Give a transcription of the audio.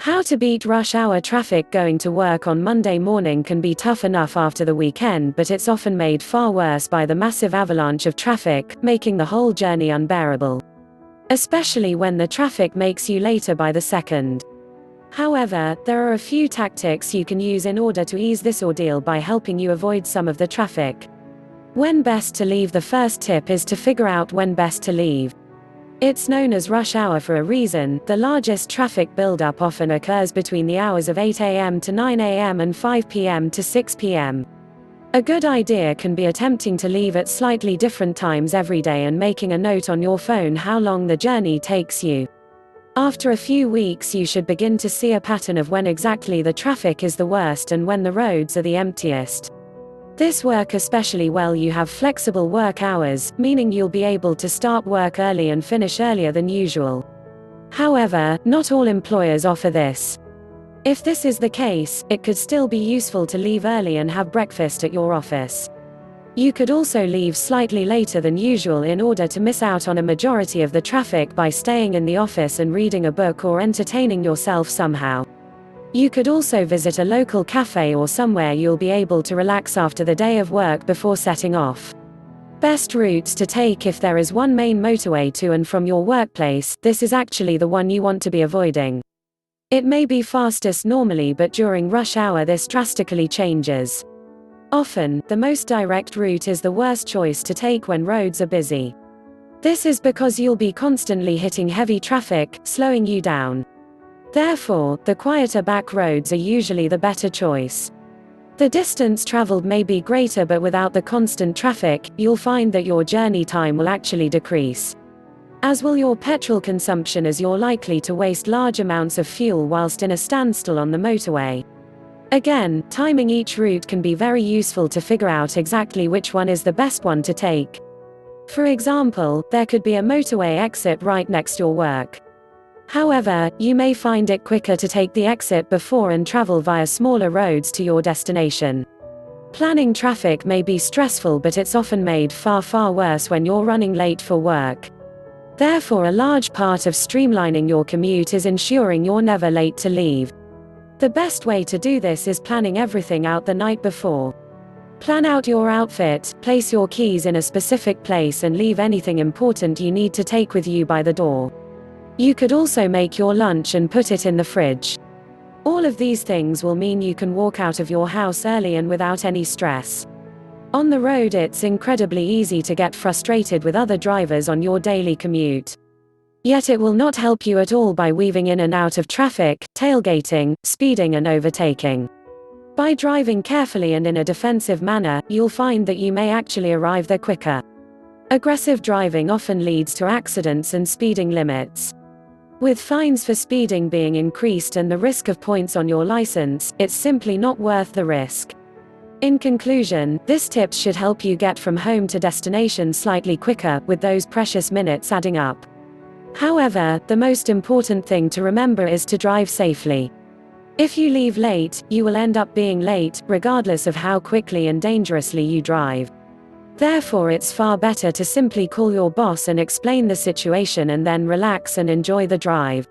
How to beat rush hour traffic. Going to work on Monday morning can be tough enough after the weekend, but it's often made far worse by the massive avalanche of traffic, making the whole journey unbearable. Especially when the traffic makes you later by the second. However, there are a few tactics you can use in order to ease this ordeal by helping you avoid some of the traffic. When best to leave. The first tip is to figure out when best to leave. It's known as rush hour for a reason. The largest traffic buildup often occurs between the hours of 8 a.m. to 9 a.m. and 5 p.m. to 6 p.m. A good idea can be attempting to leave at slightly different times every day and making a note on your phone how long the journey takes you. After a few weeks, you should begin to see a pattern of when exactly the traffic is the worst and when the roads are the emptiest. This works especially well you have flexible work hours, meaning you'll be able to start work early and finish earlier than usual. However, not all employers offer this. If this is the case, it could still be useful to leave early and have breakfast at your office. You could also leave slightly later than usual in order to miss out on a majority of the traffic by staying in the office and reading a book or entertaining yourself somehow. You could also visit a local cafe or somewhere you'll be able to relax after the day of work before setting off. Best routes to take. If there is one main motorway to and from your workplace, this is actually the one you want to be avoiding. It may be fastest normally, but during rush hour this drastically changes. Often, the most direct route is the worst choice to take when roads are busy. This is because you'll be constantly hitting heavy traffic, slowing you down. Therefore, the quieter back roads are usually the better choice. The distance traveled may be greater, but without the constant traffic, you'll find that your journey time will actually decrease. As will your petrol consumption, as you're likely to waste large amounts of fuel whilst in a standstill on the motorway. Again, timing each route can be very useful to figure out exactly which one is the best one to take. For example, there could be a motorway exit right next to your work. However, you may find it quicker to take the exit before and travel via smaller roads to your destination. Planning traffic may be stressful, but it's often made far worse when you're running late for work. Therefore, a large part of streamlining your commute is ensuring you're never late to leave. The best way to do this is planning everything out the night before. Plan out your outfit, place your keys in a specific place, and leave anything important you need to take with you by the door. You could also make your lunch and put it in the fridge. All of these things will mean you can walk out of your house early and without any stress. On the road, it's incredibly easy to get frustrated with other drivers on your daily commute. Yet it will not help you at all by weaving in and out of traffic, tailgating, speeding and overtaking. By driving carefully and in a defensive manner, you'll find that you may actually arrive there quicker. Aggressive driving often leads to accidents and speeding limits. With fines for speeding being increased and the risk of points on your license, it's simply not worth the risk. In conclusion, this tip should help you get from home to destination slightly quicker, with those precious minutes adding up. However, the most important thing to remember is to drive safely. If you leave late, you will end up being late, regardless of how quickly and dangerously you drive. Therefore, it's far better to simply call your boss and explain the situation and then relax and enjoy the drive.